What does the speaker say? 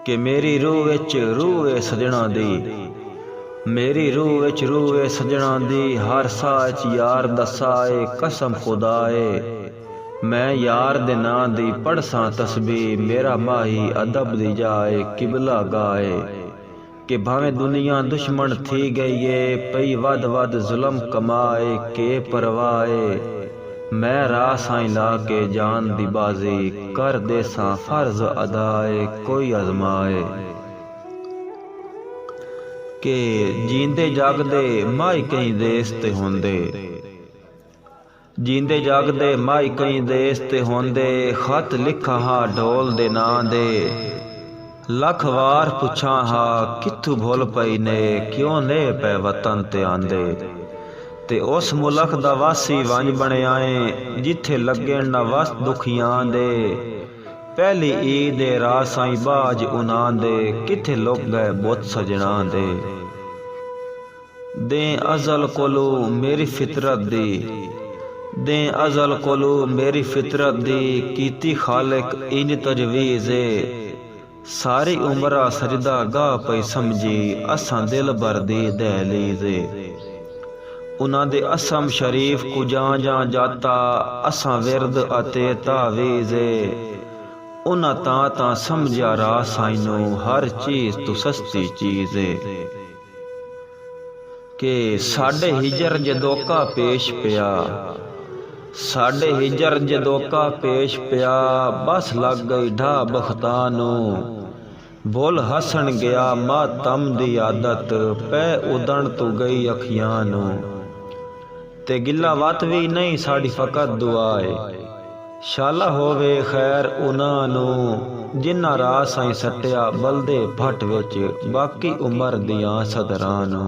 कि मेरी रूह विच रूह है सजना दी, मेरी रूह विच रूह है सजना दी। हर साह च यार दसाए कसम खुदाए, मैं यार दे नां दी पढ़सा तस्बीह। मेरा माही अदब दी जाए किबला गाए, कि भावें दुनिया दुश्मन थी गई है, पई वद वद जुल्म कमाए के परवाए। मैं राह साईं ला के जान दी बाजी, कर देसा फर्ज अदाए कोई अजमाए। के जींदे जागदे माई कई देस ते होंदे, जींदे जागदे माई कई देस ते होंदे। खत लिखा हा ढोल दे नां दे, लख वार पुछा हा कित्थू भुल पई ने, क्यों ने पै वतन ते आंदे। ते उस मुल्क दा वासी वंज बणिया ऐ, जिथे लगे न वस दुखियां दे। पहली ईद दे राह साईं बाज उनां दे, किथे लुक गए बुत सजना दे। दे अजल कोलू मेरी फितरत दी, दे अजल कोलू मेरी फितरत दी। कीती खालिक इंज तजवीज़ सारी उमरा सजदा गाह पई समझी, असां दिल भर दी दहलीज़। उन्हां दे असम शरीफ को जां जां जाता, असां विरद अते तावीज़। उन्हां तां समझा राह साईनो, हर चीज़ तू सस्ती चीज़। के साडे हिजर जदोका पेश पिया, साडे हिजर जदोका पेश पिया। बस लग गई ढा बख्तानू, भुल हसन गया मातम दी आदत, पै उदण तू गई अखियां नू। ते गिला वत भी नहीं साड़ी फकत दुआए, शाला होवे खैर उन्हां नू। जिन्ना राह साईं सट्टिया बलदे भट विच, बाकी उमर दियां सदरां नू।